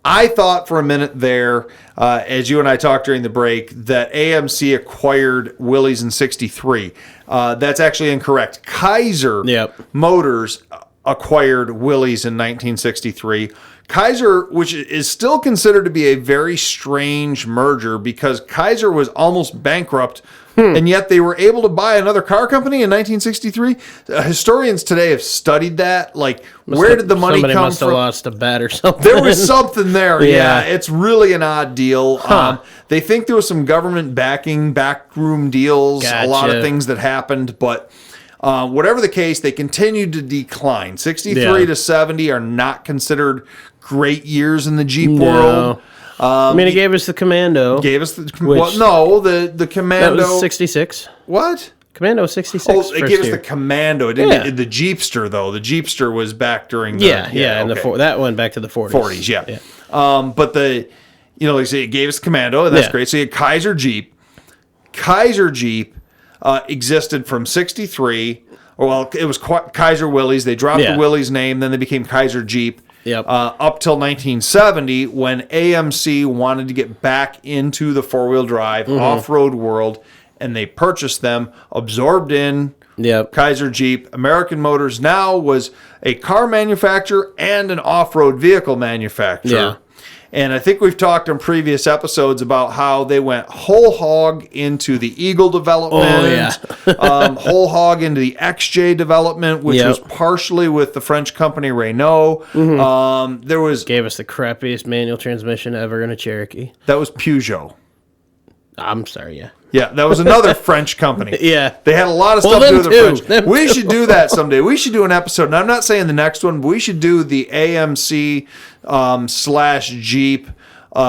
I thought for a minute there, as you and I talked during the break, that AMC acquired Willys in 1963. That's actually incorrect. Kaiser Motors acquired Willys in 1963. Kaiser, which is still considered to be a very strange merger because Kaiser was almost bankrupt, and yet they were able to buy another car company in 1963. Historians today have studied that. Where did the money come from? Somebody must have lost a bet or something. There was something there. Yeah, it's really an odd deal. Huh. They think there was some government backing, backroom deals, a lot of things that happened, but whatever the case, they continued to decline. 63 to 70 are not considered great years in the Jeep world. It gave us the Commando. The Commando. That was 66. What? Commando 66. Oh, it gave us the Commando. It didn't. The Jeepster, though. The Jeepster was back during the... and that went back to the 40s. 40s, yeah. But you know, like I say, it gave us Commando, and that's Yeah. great. So you had Kaiser Jeep. Kaiser Jeep existed from 63. Well, it was Kaiser Willys. They dropped Yeah. the Willys name, then they became Kaiser Jeep. Yep. Up till 1970, when AMC wanted to get back into the four-wheel drive off-road world, and they purchased them, absorbed in Yep. Kaiser Jeep. American Motors now was a car manufacturer and an off-road vehicle manufacturer. Yeah. And I think we've talked in previous episodes about how they went whole hog into the Eagle development, whole hog into the XJ development, which Yep. was partially with the French company Renault. There was Gave us the crappiest manual transmission ever in a Cherokee. that was Peugeot. I'm sorry, yeah. Yeah, that was another French company. Yeah. They had a lot of Well, stuff to do them with the too. French. Them We too. should do that someday. We should do an episode, and I'm not saying the next one, but we should do the AMC / Jeep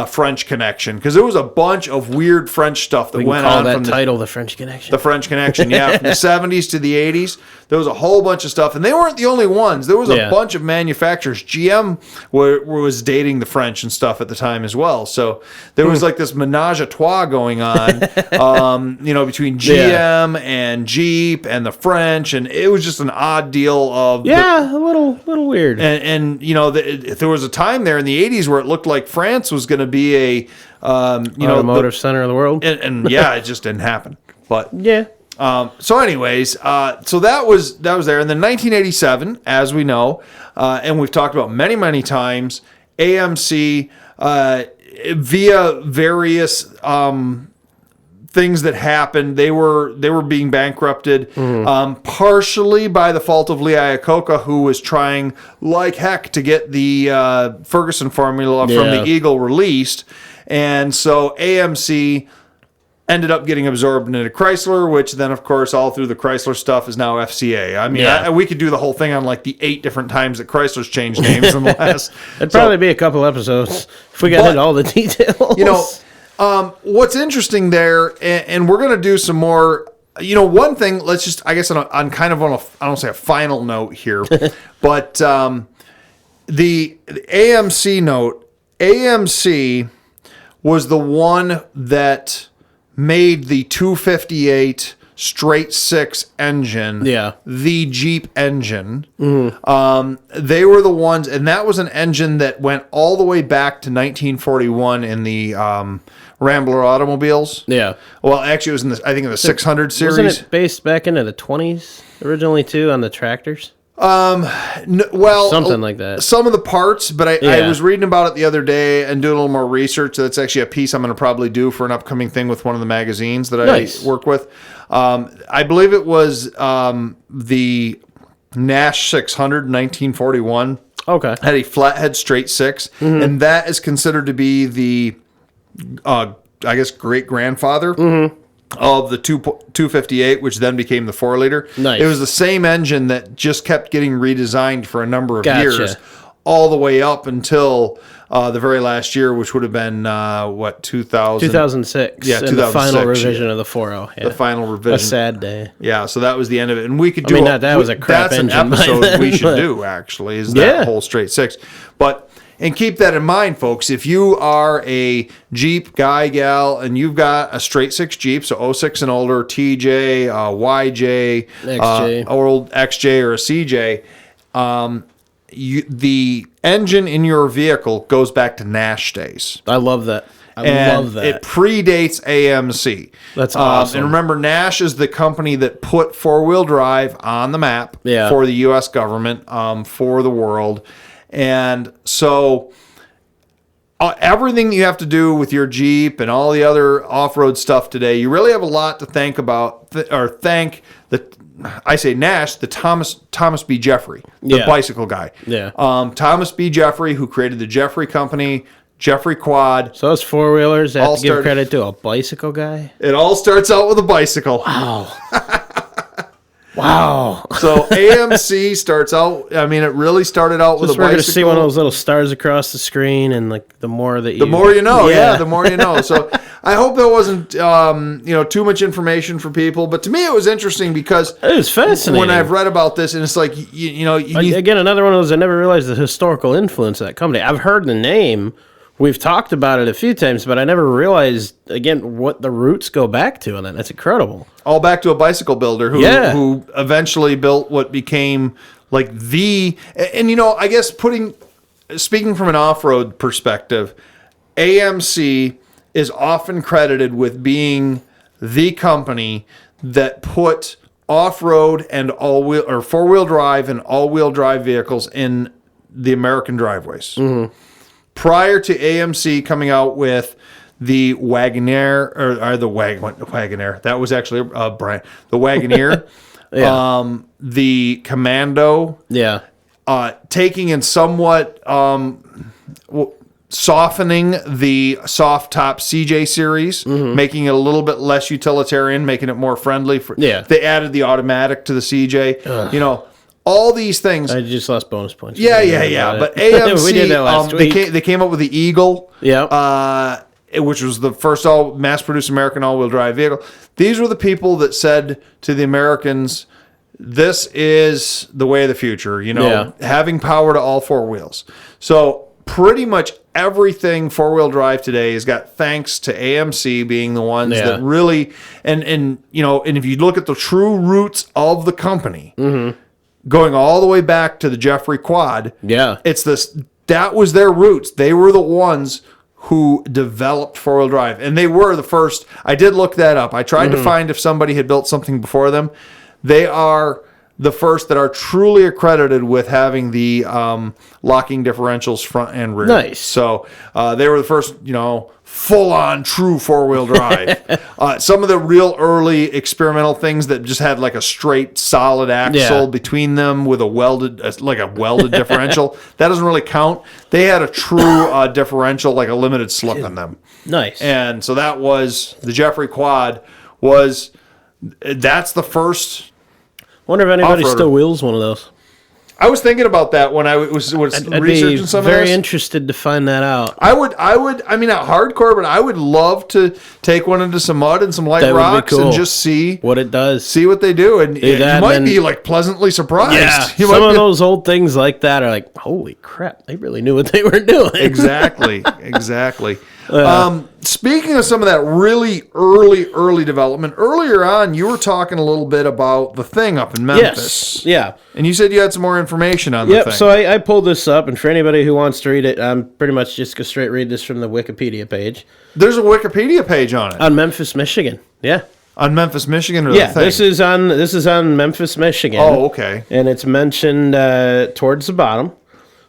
French connection, because there was a bunch of weird French stuff that We can went call on that from title the French Connection. the French Connection, yeah, from the 70s to the 80s. There was a whole bunch of stuff, and they weren't the only ones. There was a Yeah. bunch of manufacturers. GM was dating the French and stuff at the time as well. So there was like this menage a trois going on, between GM and Jeep and the French, and it was just an odd deal of yeah, a little weird. and there was a time there in the 80s where it looked like France was going to be a Automotive center of the world. and yeah, it just didn't happen. But Yeah. so anyways, so that was there. And then 1987, as we know, and we've talked about many times, AMC via various things that happened, they were being bankrupted, partially by the fault of Lee Iacocca, who was trying like heck to get the Ferguson formula from the Eagle released, and so AMC ended up getting absorbed into Chrysler, which then, of course, all through the Chrysler stuff is now FCA. I mean, we could do the whole thing on like the 8 different times that Chrysler's changed names in the last. It'd probably be a couple episodes if we got But, into all the details. You know, what's interesting there, and we're going to do some more. You know, one thing. Let's just, I guess, on kind of on a, I don't say a final note here, but the AMC note. AMC was the one that made the 258 straight 6 engine the Jeep engine. They were the ones, and that was an engine that went all the way back to 1941 in the Rambler automobiles. Yeah. Well, actually, it was in the 600 series. Wasn't it based back into the 20s originally, too, on the tractors? Well, Something like that. Some of the parts, but I was reading about it the other day and doing a little more research. That's actually a piece I'm going to probably do for an upcoming thing with one of the magazines that I work with. I believe it was the Nash 600 1941. Okay. Had a flathead straight 6, and that is considered to be the, I guess, great-grandfather of the 258, which then became the 4-liter. Nice. It was the same engine that just kept getting redesigned for a number of Gotcha. years, all the way up until the very last year, which would have been, 2000? 2006. Yeah, and 2006, the final revision of the 4.0. Yeah. The final revision. A sad day. Yeah, so that was the end of it. And we could do that was a crap that's engine an by episode then, we should but- do, actually, is that whole straight 6. And keep that in mind, folks. If you are a Jeep guy, gal, and you've got a straight 6 Jeep, so 06 and older, TJ, YJ, XJ. old XJ or a CJ, the engine in your vehicle goes back to Nash days. I love that. And love that. it predates AMC. That's awesome. And remember, Nash is the company that put 4-wheel drive on the map Yeah. for the U.S. government, for the world. And so everything you have to do with your Jeep and all the other off-road stuff today, you really have a lot to think about, thank Nash, the Thomas B. Jeffrey, the bicycle guy. Yeah. Thomas B. Jeffrey, who created the Jeffrey Company, Jeffrey Quad. So those 4-wheelers have All to give started- credit to a bicycle guy? It all starts out with a bicycle. Wow. So AMC starts out, I mean, it really started out with Just a we're bicycle. going to see one of those little stars across the screen, and like the more that you... The more you know, the more you know. So I hope that wasn't, too much information for people. But to me, it was interesting because It was fascinating. when I've read about this, and it's like, you Again, another one of those, I never realized the historical influence of that company. I've heard the name we've talked about it a few times, but I never realized, again, what the roots go back to, and that's incredible. All back to a bicycle builder who eventually built what became like and I guess speaking from an off-road perspective, AMC is often credited with being the company that put off-road and all-wheel or four-wheel drive and all-wheel drive vehicles in the American driveways. Mm-hmm. Prior to AMC coming out with the Wagoneer or the Wagoneer, that was actually a brand. The Wagoneer, the Commando, taking and somewhat softening the soft top CJ series, making it a little bit less utilitarian, making it more friendly. They added the automatic to the CJ. All these things. I just lost bonus points. Yeah. But AMC, we did that last week. They came up with the Eagle, which was the first all mass-produced American all-wheel drive vehicle. These were the people that said to the Americans, this is the way of the future, having power to all four wheels. So pretty much everything four-wheel drive today has got thanks to AMC being the ones that really, and if you look at the true roots of the company, going all the way back to the Jeffrey Quad, that was their roots. They were the ones who developed four-wheel drive, and they were the first. I did look that up. I tried to find if somebody had built something before them. They are the first that are truly accredited with having the locking differentials front and rear. Nice. So they were the first, full-on true four-wheel drive. Some of the real early experimental things that just had like a straight solid axle between them with a welded differential, that doesn't really count. They had a true differential, like a limited slip in them. Nice. And so that was the Jeffrey Quad. That's the first. Wonder if anybody off-roader. still wheels one of those. I was thinking about that when I was I'd researching be some of very this. interested to find that out. I mean, not hardcore, but I would love to take one into some mud and some light That would be rocks cool. and just see what it does. See what they do, and you that, might and be like pleasantly surprised. Yeah, You some might of be- those old things like that are like, holy crap, they really knew what they were doing. Exactly. Speaking of some of that really early development, earlier on you were talking a little bit about the Thing up in Memphis. Yes, yeah. And you said you had some more information on the Yep, Thing. so I pulled this up, and for anybody who wants to read it, I'm pretty much just go straight read this from the Wikipedia page. There's a Wikipedia page on it. On Memphis, Michigan. Yeah. On Memphis, Michigan, or Yeah, the Thing? this is on Memphis, Michigan. Oh, okay. And it's mentioned towards the bottom.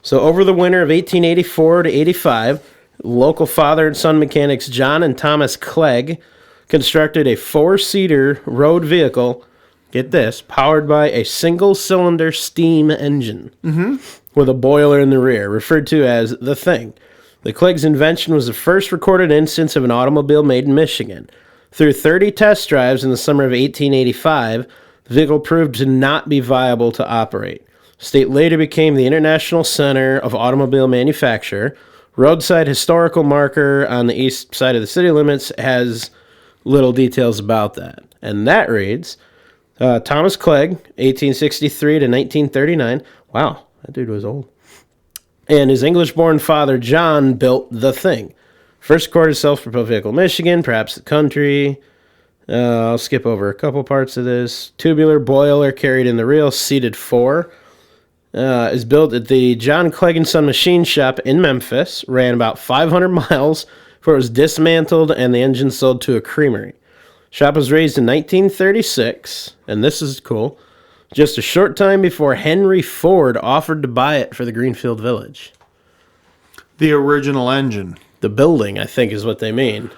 So over the winter of 1884 to 85, local father and son mechanics John and Thomas Clegg constructed a 4-seater road vehicle, get this, powered by a single-cylinder steam engine with a boiler in the rear, referred to as the Thing. The Clegg's invention was the first recorded instance of an automobile made in Michigan. Through 30 test drives in the summer of 1885, the vehicle proved to not be viable to operate. The state later became the International Center of Automobile Manufacture. Roadside historical marker on the east side of the city limits has little details about that. And that reads, Thomas Clegg, 1863 to 1939. Wow, that dude was old. And his English-born father, John, built the Thing. First recorded self-propelled vehicle in Michigan, perhaps the country. I'll skip over a couple parts of this. Tubular boiler carried in the rear, seated 4. Is built at the John Clegg & Son machine shop in Memphis. Ran about 500 miles before it was dismantled and the engine sold to a creamery. Shop was raised in 1936, and this is cool, just a short time before Henry Ford offered to buy it for the Greenfield Village. The original engine. The building, I think, is what they mean.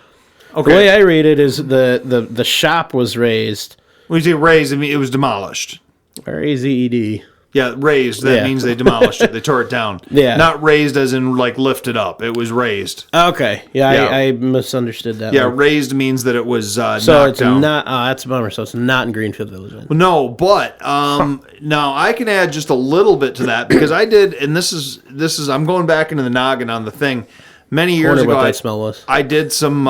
Okay. The way I read it is the shop was raised. When you say raised, I mean it was demolished. R-A-Z-E-D. Yeah, raised. That means they demolished it. They tore it down. Yeah. Not raised as in like lifted up. It was raised. Okay. Yeah, Yeah. I misunderstood that. Yeah, one. raised means that it was So knocked it's down. not. Oh, that's a bummer. So it's not in Greenfield Village. Then. No, but now I can add just a little bit to that because I did, and this is I'm going back into the noggin on the Thing. Many years Wonder ago, what that smell was. I did some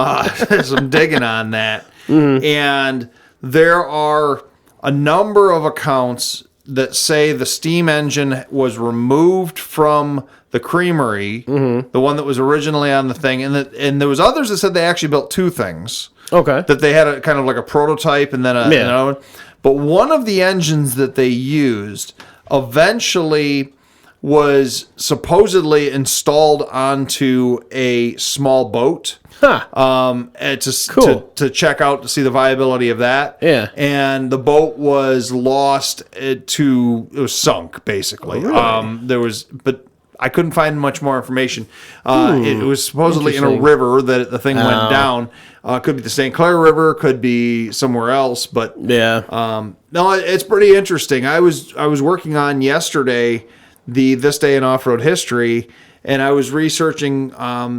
some digging on that, Mm-hmm. and there are a number of accounts that say the steam engine was removed from the creamery, the one that was originally on the thing, and there was others that said they actually built two things. Okay. That they had a kind of like a prototype and then another one. But one of the engines that they used eventually was supposedly installed onto a small boat. To check out to see the viability of that. Yeah. And the boat was lost it was sunk basically. Oh, really? But I couldn't find much more information. It was supposedly in a river that the thing went down. Could be the St. Clair River, could be somewhere else, but Yeah. no, it's pretty interesting. I was working on yesterday This Day in Off-Road History, and I was researching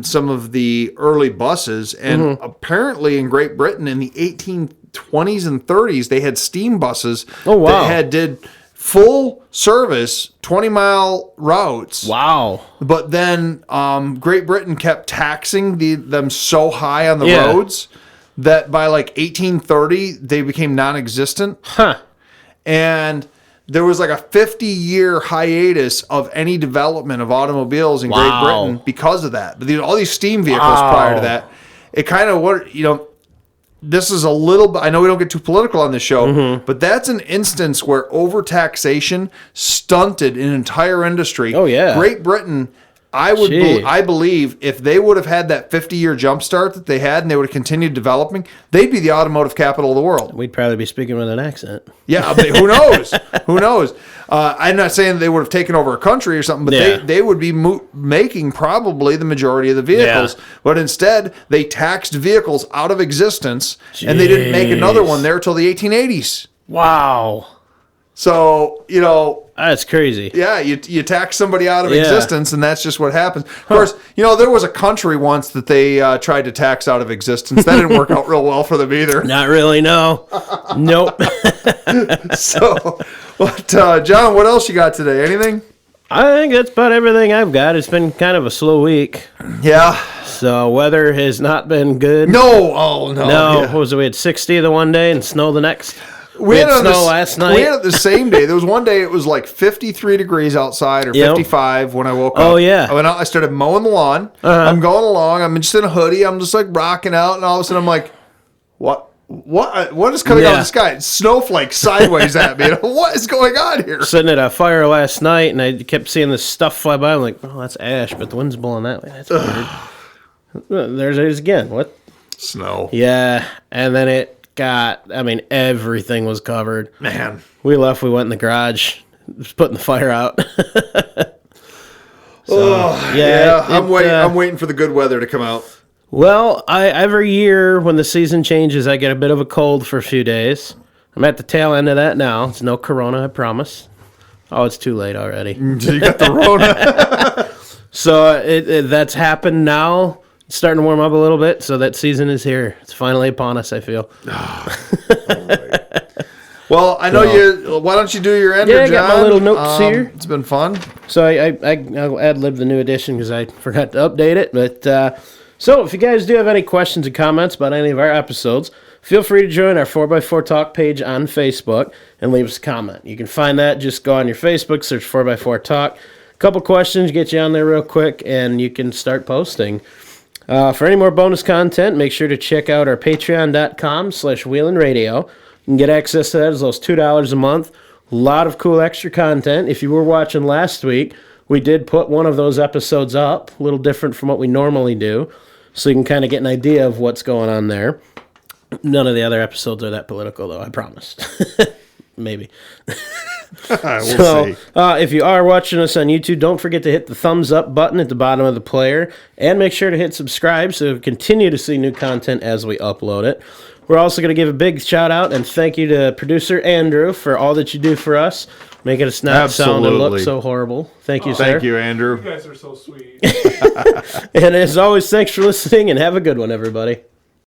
some of the early buses, and apparently in Great Britain in the 1820s and 30s, they had steam buses that did full service 20-mile routes. Wow. But then Great Britain kept taxing them so high on the roads that by like 1830, they became non-existent. And there was like a 50-year hiatus of any development of automobiles in Great Britain because of that. But all these steam vehicles prior to that, it kind of, this is a little bit, I know we don't get too political on this show, but that's an instance where overtaxation stunted an entire industry. Oh, yeah. Great Britain, I believe if they would have had that 50-year jump start that they had and they would have continued developing, they'd be the automotive capital of the world. We'd probably be speaking with an accent. Yeah, but who knows? Who knows? I'm not saying they would have taken over a country or something, but they would be making probably the majority of the vehicles. Yeah. But instead, they taxed vehicles out of existence, and they didn't make another one there until the 1880s. Wow. So, that's crazy. Yeah, you tax somebody out of existence, and that's just what happens. Of course, there was a country once that they tried to tax out of existence. That didn't work out real well for them either. Not really, no. Nope. So, John, what else you got today? Anything? I think that's about everything I've got. It's been kind of a slow week. Yeah. So weather has not been good. No. Oh, no. No. What was it? We had 60 the one day and snow the next. We had snow last night. We had it the same day. There was one day it was like 53 degrees outside or 55 when I woke up. Oh, yeah. I went out, I started mowing the lawn. I'm going along. I'm just in a hoodie. I'm just like rocking out. And all of a sudden I'm like, what is coming out of the sky? Snowflakes sideways at me. What is going on here? Sitting at a fire last night and I kept seeing this stuff fly by. I'm like, oh, that's ash, but the wind's blowing that way. That's weird. There's it again. What? Snow. Yeah. And then everything was covered. Man. We left, we went in the garage, just putting the fire out. I'm waiting for the good weather to come out. Well, every year when the season changes, I get a bit of a cold for a few days. I'm at the tail end of that now. It's no corona, I promise. Oh, it's too late already. You got the Rona. So that's happened now. It's starting to warm up a little bit, so that season is here. It's finally upon us, I feel. Well, I know you. Why don't you do your ender, John? Yeah, I got my little notes here. It's been fun. So I'll ad-lib the new edition because I forgot to update it. But so if you guys do have any questions or comments about any of our episodes, feel free to join our 4x4 Talk page on Facebook and leave us a comment. You can find that. Just go on your Facebook, search 4x4 Talk. A couple questions, get you on there real quick, and you can start posting. For any more bonus content, make sure to check out our patreon.com/wheelinradio. You can get access to that as low as $2 a month. A lot of cool extra content. If you were watching last week, we did put one of those episodes up, a little different from what we normally do, so you can kind of get an idea of what's going on there. None of the other episodes are that political, though, I promise. Maybe. We'll see. If you are watching us on YouTube, don't forget to hit the thumbs up button at the bottom of the player, and make sure to hit subscribe so you continue to see new content as we upload it. We're also going to give a big shout out and thank you to producer Andrew for all that you do for us, making us not sound and look so horrible. Thank you, sir. Thank you, Andrew. You guys are so sweet. And as always, thanks for listening, and have a good one, everybody.